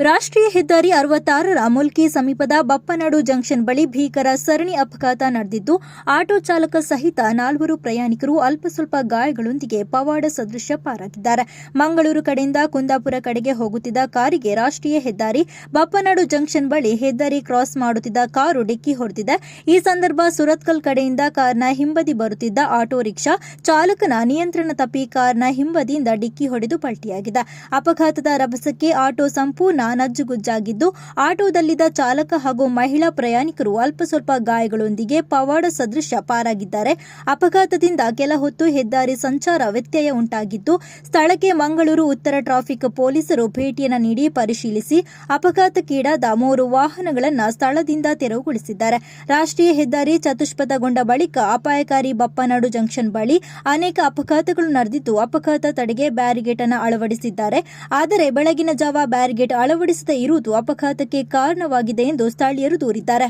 ರಾಷ್ಟ್ರೀಯ ಹೆದ್ದಾರಿ 66ರ ಮುಲ್ಕಿ ಸಮೀಪದ ಬಪ್ಪನಾಡು ಜಂಕ್ಷನ್ ಬಳಿ ಭೀಕರ ಸರಣಿ ಅಪಘಾತ ನಡೆದಿದ್ದು, ಆಟೋ ಚಾಲಕ ಸಹಿತ 4 ಪ್ರಯಾಣಿಕರು ಅಲ್ಪ ಸ್ವಲ್ಪ ಗಾಯಗಳೊಂದಿಗೆ ಪವಾಡ ಸದೃಶ ಪಾರಾಗಿದ್ದಾರೆ. ಮಂಗಳೂರು ಕಡೆಯಿಂದ ಕುಂದಾಪುರ ಕಡೆಗೆ ಹೋಗುತ್ತಿದ್ದ ಕಾರಿಗೆ ರಾಷ್ಟ್ರೀಯ ಹೆದ್ದಾರಿ ಬಪ್ಪನಾಡು ಜಂಕ್ಷನ್ ಬಳಿ ಹೆದ್ದಾರಿ ಕ್ರಾಸ್ ಮಾಡುತ್ತಿದ್ದ ಕಾರು ಡಿಕ್ಕಿ ಹೊಡೆದಿದೆ. ಈ ಸಂದರ್ಭ ಸುರತ್ಕಲ್ ಕಡೆಯಿಂದ ಕಾರ್ನ ಹಿಂಬದಿ ಬರುತ್ತಿದ್ದ ಆಟೋ ರಿಕ್ಷಾ ಚಾಲಕನ ನಿಯಂತ್ರಣ ತಪ್ಪಿ ಕಾರ್ನ ಹಿಂಬದಿಯಿಂದ ಡಿಕ್ಕಿ ಹೊಡೆದು ಪಲ್ಟಿಯಾಗಿದೆ. ಅಪಘಾತದ ರಭಸಕ್ಕೆ ಆಟೋ ಸಂಪೂರ್ಣ ನಜ್ಜುಗುಜ್ಜಾಗಿದ್ದು, ಆಟೋದಲ್ಲಿದ್ದ ಚಾಲಕ ಹಾಗೂ ಮಹಿಳಾ ಪ್ರಯಾಣಿಕರು ಅಲ್ಪ ಸ್ವಲ್ಪ ಗಾಯಗಳೊಂದಿಗೆ ಪವಾಡ ಸದೃಶ ಪಾರಾಗಿದ್ದಾರೆ. ಅಪಘಾತದಿಂದ ಕೆಲ ಹೊತ್ತು ಹೆದ್ದಾರಿ ಸಂಚಾರ ವ್ಯತ್ಯಯ ಉಂಟಾಗಿದ್ದು, ಸ್ಥಳಕ್ಕೆ ಮಂಗಳೂರು ಉತ್ತರ ಟ್ರಾಫಿಕ್ ಪೊಲೀಸರು ಭೇಟಿಯನ್ನು ನೀಡಿ ಪರಿಶೀಲಿಸಿ ಅಪಘಾತಕ್ಕೀಡಾದ 3 ವಾಹನಗಳನ್ನು ಸ್ಥಳದಿಂದ ತೆರವುಗೊಳಿಸಿದ್ದಾರೆ. ರಾಷ್ಟ್ರೀಯ ಹೆದ್ದಾರಿ ಚತುಷ್ಪಥಗೊಂಡ ಬಳಿಕ ಅಪಾಯಕಾರಿ ಬಪ್ಪನಾಡು ಜಂಕ್ಷನ್ ಬಳಿ ಅನೇಕ ಅಪಘಾತಗಳು ನಡೆದಿದ್ದು, ಅಪಘಾತ ತಡೆಗೆ ಬ್ಯಾರಿಗೇಡ್ ಅನ್ನು ಅಳವಡಿಸಿದ್ದಾರೆ. ಆದರೆ ಬೆಳಗಿನ ಜಾವ ಬ್ಯಾರಿಗೇಡ್ ಅಳವಡಿಸದೇ ಇರುವುದು ಅಪಘಾತಕ್ಕೆ ಕಾರಣವಾಗಿದೆ ಎಂದು ಸ್ಥಳೀಯರು ದೂರಿದ್ದಾರೆ.